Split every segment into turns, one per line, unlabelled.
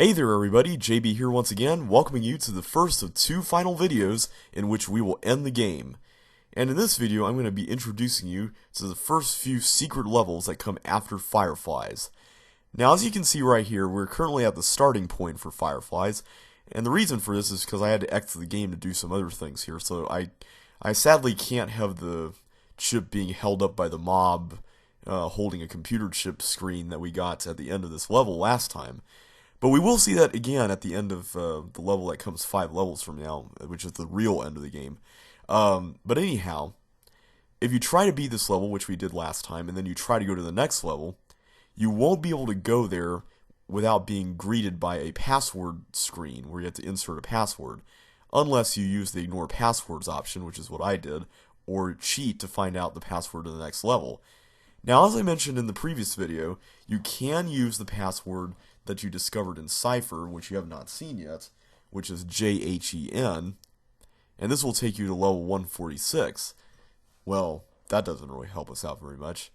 Hey there everybody, JB here once again, welcoming you to the first of two final videos in which we will end the game. And in this video, I'm going to be introducing you to the first few secret levels that come after Fireflies. Now, as you can see right here, we're currently at the starting point for Fireflies, and the reason for this is because I had to exit the game to do some other things here, so I sadly can't have the chip being held up by the mob holding a computer chip screen that we got at the end of this level last time. But we will see that again at the end of the level that comes 5 levels from now, which is the real end of the game. But anyhow, if you try to beat this level, which we did last time, and then you try to go to the next level, you won't be able to go there without being greeted by a password screen where you have to insert a password, unless you use the ignore passwords option, which is what I did, or cheat to find out the password to the next level. Now, as I mentioned in the previous video, you can use the password that you discovered in Cypher, which you have not seen yet, which is JHEN, and this will take you to level 146. Well, that doesn't really help us out very much.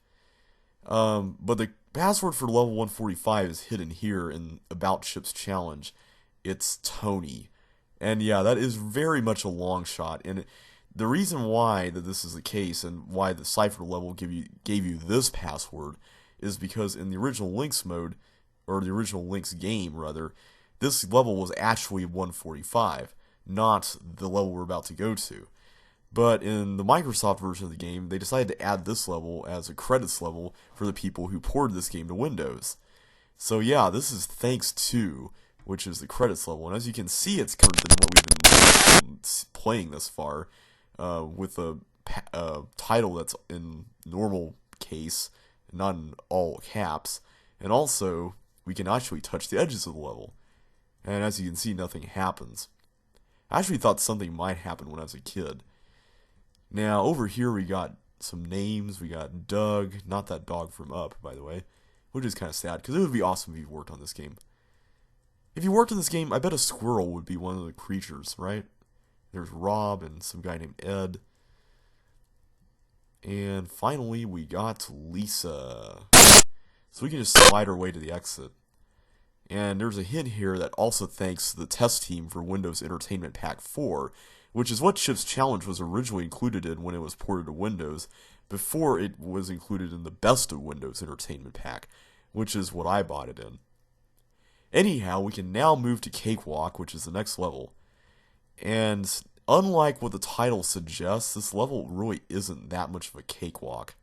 But the password for level 145 is hidden here in About Chips Challenge. It's Tony. And yeah, that is very much a long shot, and the reason why that this is the case and why the Cypher level gave you this password is because in the original Lynx mode, or the original Lynx game rather, this level was actually 145, not the level we're about to go to. But in the Microsoft version of the game, they decided to add this level as a credits level for the people who ported this game to Windows. So yeah, this is thanks to, which is the credits level, and as you can see, it's covered in what we've been playing this far. With a title that's in normal case, not in all caps, and also we can actually touch the edges of the level, and as you can see, nothing happens. I actually thought something might happen when I was a kid. Now, over here we got some names. We got Doug, not that dog from Up, by the way, which is kind of sad, because it would be awesome if you worked on this game. If you worked on this game, I bet a squirrel would be one of the creatures, right? There's Rob and some guy named Ed. And finally, we got Lisa. So we can just slide our way to the exit. And there's a hint here that also thanks the test team for Windows Entertainment Pack 4, which is what Chips Challenge was originally included in when it was ported to Windows, before it was included in the Best of Windows Entertainment Pack, which is what I bought it in. Anyhow, we can now move to Cakewalk, which is the next level. And unlike what the title suggests, this level really isn't that much of a cakewalk.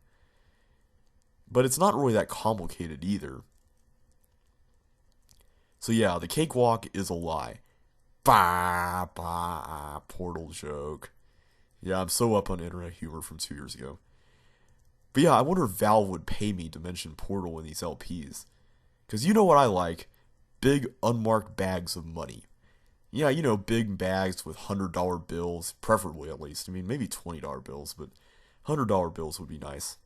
But it's not really that complicated either. So yeah, the cakewalk is a lie. Bah, bah, Portal joke. Yeah, I'm so up on internet humor from 2 years ago. But yeah, I wonder if Valve would pay me to mention Portal in these LPs. Because you know what I like? Big unmarked bags of money. Yeah, you know, big bags with $100 bills, preferably at least. I mean, maybe $20 bills, but $100 bills would be nice.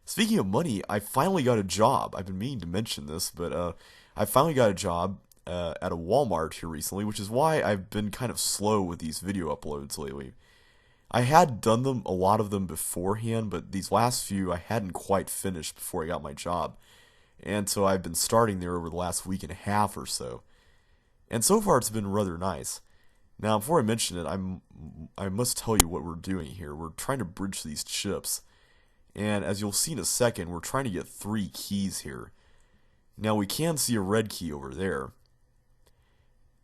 Speaking of money, I finally got a job. I've been meaning to mention this, but I finally got a job at a Walmart here recently, which is why I've been kind of slow with these video uploads lately. I had done them, a lot of them beforehand, but these last few I hadn't quite finished before I got my job. And so I've been starting there over the last week and a half or so. And so far, it's been rather nice. Now, before I mention it, I must tell you what we're doing here. We're trying to bridge these chips. And as you'll see in a second, we're trying to get 3 keys here. Now, we can see a red key over there.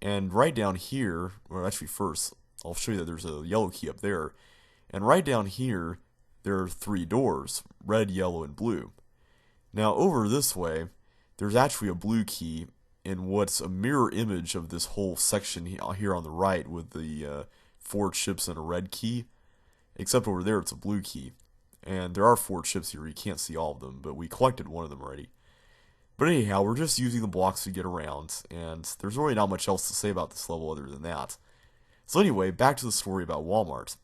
And right down here, or actually first, I'll show you that there's a yellow key up there. And right down here, there are 3 doors, red, yellow, and blue. Now, over this way, there's actually a blue key in what's a mirror image of this whole section here on the right with the 4 chips and a red key, except over there it's a blue key. And there are 4 chips here, you can't see all of them, but we collected one of them already. But anyhow, we're just using the blocks to get around, and there's really not much else to say about this level other than that. So anyway, back to the story about Walmart.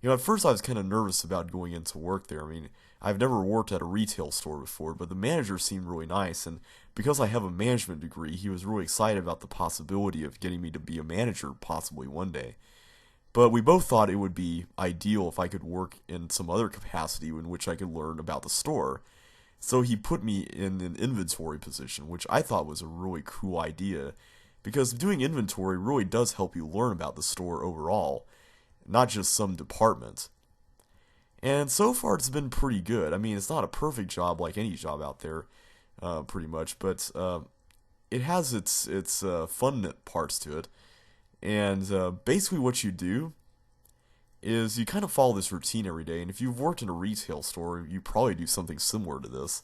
You know, at first I was kind of nervous about going into work there. I mean, I've never worked at a retail store before, but the manager seemed really nice, and because I have a management degree, he was really excited about the possibility of getting me to be a manager possibly one day. But we both thought it would be ideal if I could work in some other capacity in which I could learn about the store. So he put me in an inventory position, which I thought was a really cool idea, because doing inventory really does help you learn about the store overall, not just some department. And so far it's been pretty good. I mean, it's not a perfect job like any job out there, pretty much, but it has its fun parts to it. And basically what you do is you kind of follow this routine every day. And if you've worked in a retail store, you probably do something similar to this.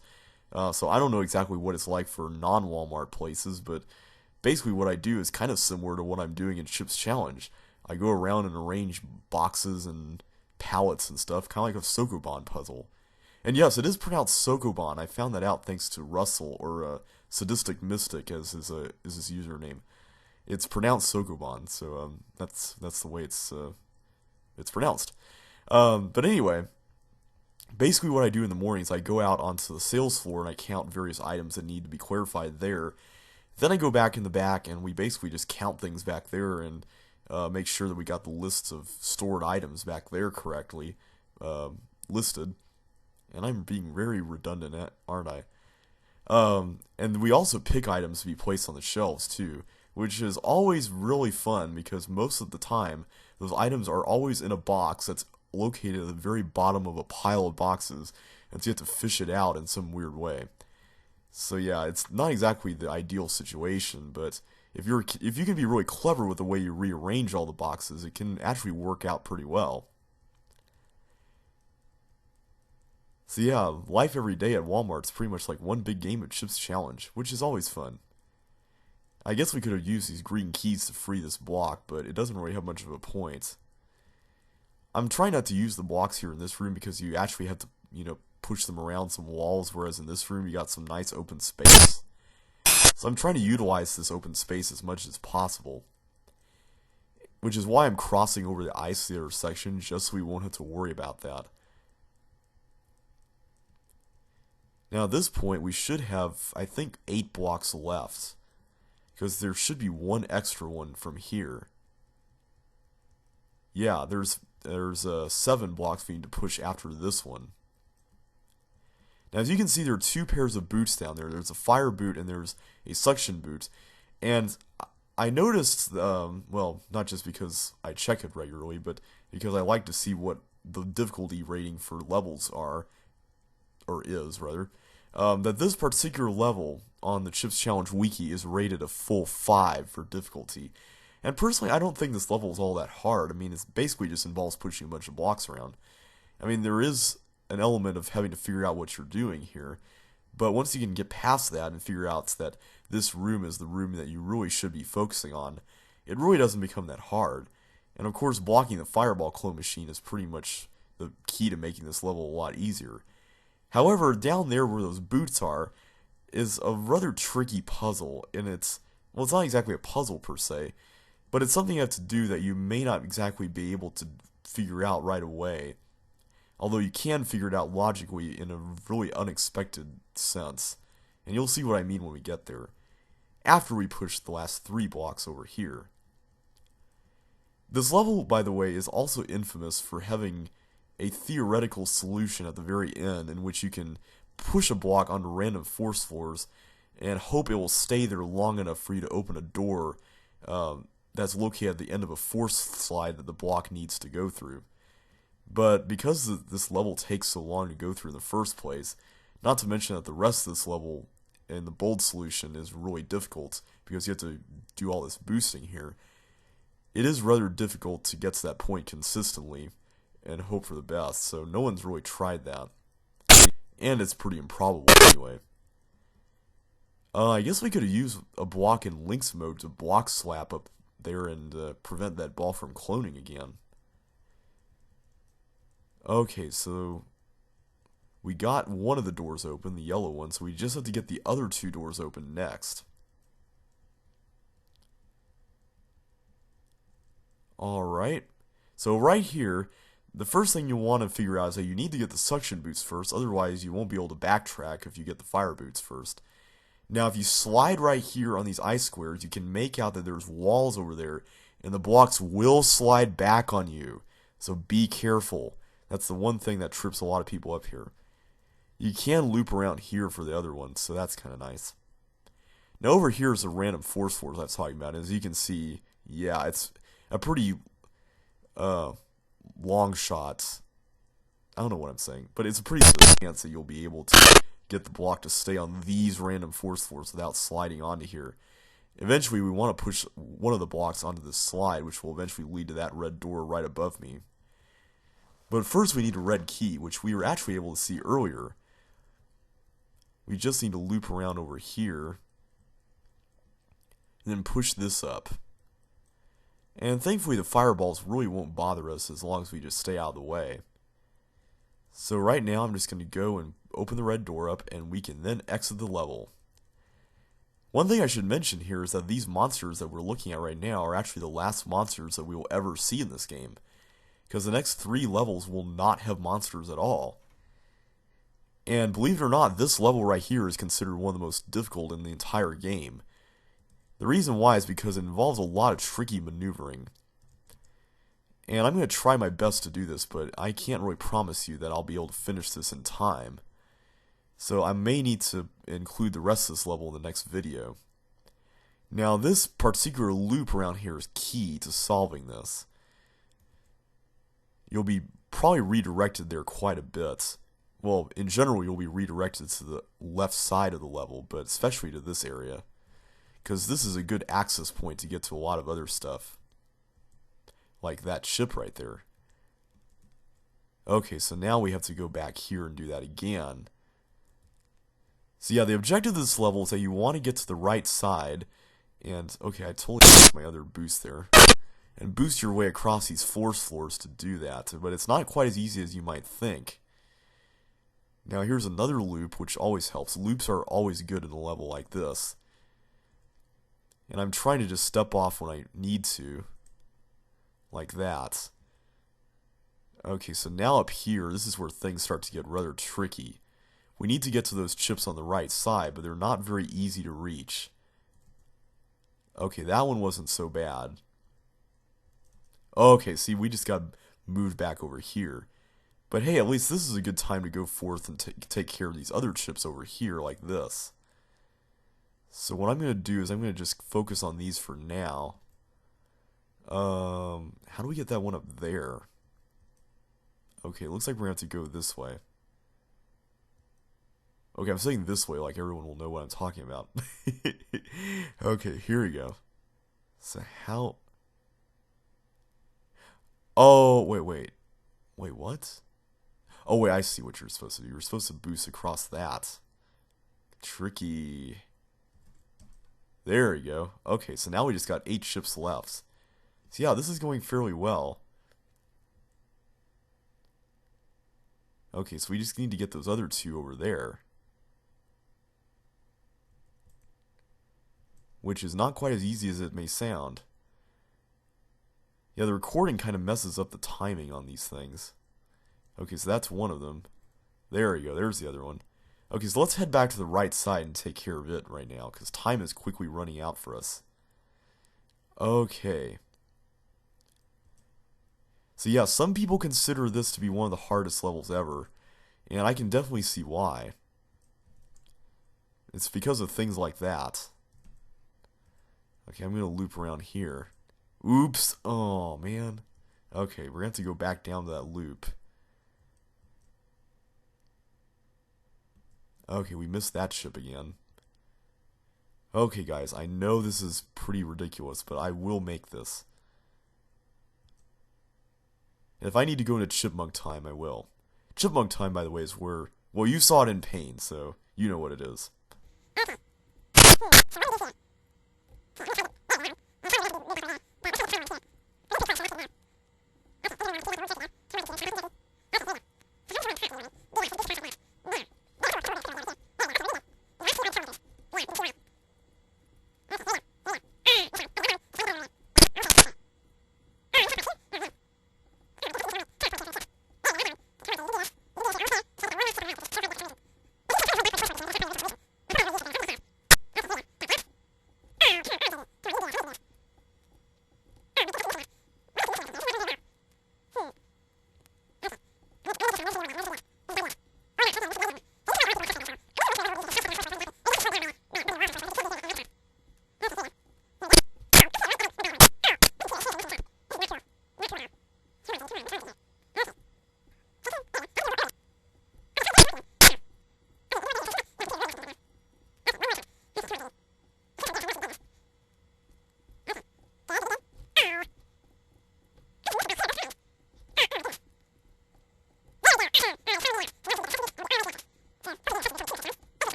So I don't know exactly what it's like for non-Walmart places, but basically what I do is kind of similar to what I'm doing in Chip's Challenge. I go around and arrange boxes and pallets and stuff, kind of like a Sokoban puzzle. And yes, it is pronounced Sokoban. I found that out thanks to Russell, or Sadistic Mystic as his username. It's pronounced Sokoban, so that's the way it's pronounced. But anyway, basically what I do in the morning is I go out onto the sales floor and I count various items that need to be clarified there. Then I go back in the back and we basically just count things back there and make sure that we got the lists of stored items back there correctly listed. And I'm being very redundant, aren't I? And we also pick items to be placed on the shelves too, which is always really fun because most of the time those items are always in a box that's located at the very bottom of a pile of boxes, and so you have to fish it out in some weird way. So yeah, it's not exactly the ideal situation, but if you can be really clever with the way you rearrange all the boxes, it can actually work out pretty well. So yeah, life every day at Walmart is pretty much like one big game of Chip's Challenge, which is always fun. I guess we could have used these green keys to free this block, but it doesn't really have much of a point. I'm trying not to use the blocks here in this room because you actually have to, push them around some walls, whereas in this room you got some nice open space. So I'm trying to utilize this open space as much as possible. Which is why I'm crossing over the ice theater section, just so we won't have to worry about that. Now at this point we should have, I think, 8 blocks left. Because there should be one extra one from here. Yeah, there's 7 blocks we need to push after this one. Now, as you can see, there are 2 pairs of boots down there. There's a fire boot and there's a suction boot. And I noticed, well, not just because I check it regularly, but because I like to see what the difficulty rating for levels are, or is, rather, that this particular level on the Chip's Challenge wiki is rated a full 5 for difficulty. And personally, I don't think this level is all that hard. I mean, it basically just involves pushing a bunch of blocks around. I mean, there is an element of having to figure out what you're doing here, but once you can get past that and figure out that this room is the room that you really should be focusing on, it really doesn't become that hard. And of course, blocking the fireball clone machine is pretty much the key to making this level a lot easier. However, down there where those boots are is a rather tricky puzzle, and it's not exactly a puzzle per se, but it's something you have to do that you may not exactly be able to figure out right away. Although you can figure it out logically in a really unexpected sense. And you'll see what I mean when we get there. After we push the last 3 blocks over here. This level, by the way, is also infamous for having a theoretical solution at the very end in which you can push a block onto random force floors and hope it will stay there long enough for you to open a door that's located at the end of a force slide that the block needs to go through. But because this level takes so long to go through in the first place, not to mention that the rest of this level in the bold solution is really difficult because you have to do all this boosting here, it is rather difficult to get to that point consistently and hope for the best, so no one's really tried that. And it's pretty improbable anyway. I guess we could have used a block in Link's mode to block slap up there and prevent that ball from cloning again. Okay, so we got one of the doors open, the yellow one, so we just have to get the other 2 doors open next. Alright, so right here, the first thing you want to figure out is that you need to get the suction boots first, otherwise you won't be able to backtrack if you get the fire boots first. Now if you slide right here on these ice squares, you can make out that there's walls over there, and the blocks will slide back on you, so be careful. That's the one thing that trips a lot of people up here. You can loop around here for the other one, so that's kind of nice. Now over here is the random force floors I was talking about. As you can see, yeah, it's a pretty long shot. I don't know what I'm saying, but it's a pretty good chance that you'll be able to get the block to stay on these random force floors without sliding onto here. Eventually, we want to push one of the blocks onto this slide, which will eventually lead to that red door right above me. But first, we need a red key, which we were actually able to see earlier. We just need to loop around over here, and then push this up. And thankfully, the fireballs really won't bother us as long as we just stay out of the way. So right now, I'm just going to go and open the red door up, and we can then exit the level. One thing I should mention here is that these monsters that we're looking at right now are actually the last monsters that we will ever see in this game, because the next 3 levels will not have monsters at all. And believe it or not, this level right here is considered one of the most difficult in the entire game. The reason why is because it involves a lot of tricky maneuvering. And I'm going to try my best to do this, but I can't really promise you that I'll be able to finish this in time. So I may need to include the rest of this level in the next video. Now this particular loop around here is key to solving this. You'll be probably redirected there quite a bit. Well, in general you'll be redirected to the left side of the level, but especially to this area, because this is a good access point to get to a lot of other stuff. Like that ship right there. Okay, so now we have to go back here and do that again. So yeah, the objective of this level is that you want to get to the right side, and okay, I totally missed my other boost there, and boost your way across these force floors to do that, but it's not quite as easy as you might think. Now here's another loop, which always helps. Loops are always good in a level like this. And I'm trying to just step off when I need to, like that. Okay, so now up here, this is where things start to get rather tricky. We need to get to those chips on the right side, but they're not very easy to reach. Okay, that one wasn't so bad. Okay, see, we just got moved back over here. But hey, at least this is a good time to go forth and take care of these other chips over here, like this. So what I'm going to do is I'm going to just focus on these for now. How do we get that one up there? Okay, it looks like we're going to have to go this way. Okay, I'm saying this way like everyone will know what I'm talking about. Okay, here we go. So how... Oh, wait. Wait, what? Oh, wait, I see what you're supposed to do. You're supposed to boost across that. Tricky. There we go. Okay, so now we just got 8 ships left. So yeah, this is going fairly well. Okay, so we just need to get those other 2 over there. Which is not quite as easy as it may sound. Yeah, the recording kind of messes up the timing on these things. Okay, so that's one of them. There we go, there's the other one. Okay, so let's head back to the right side and take care of it right now, because time is quickly running out for us. Okay. So yeah, some people consider this to be one of the hardest levels ever, and I can definitely see why. It's because of things like that. Okay, I'm going to loop around here. Oops! Oh, man. Okay, we're going to have to go back down to that loop. Okay, we missed that ship again. Okay, guys, I know this is pretty ridiculous, but I will make this. And if I need to go into Chipmunk Time, I will. Chipmunk Time, by the way, is where... Well, you saw it in Pain, so you know what it is.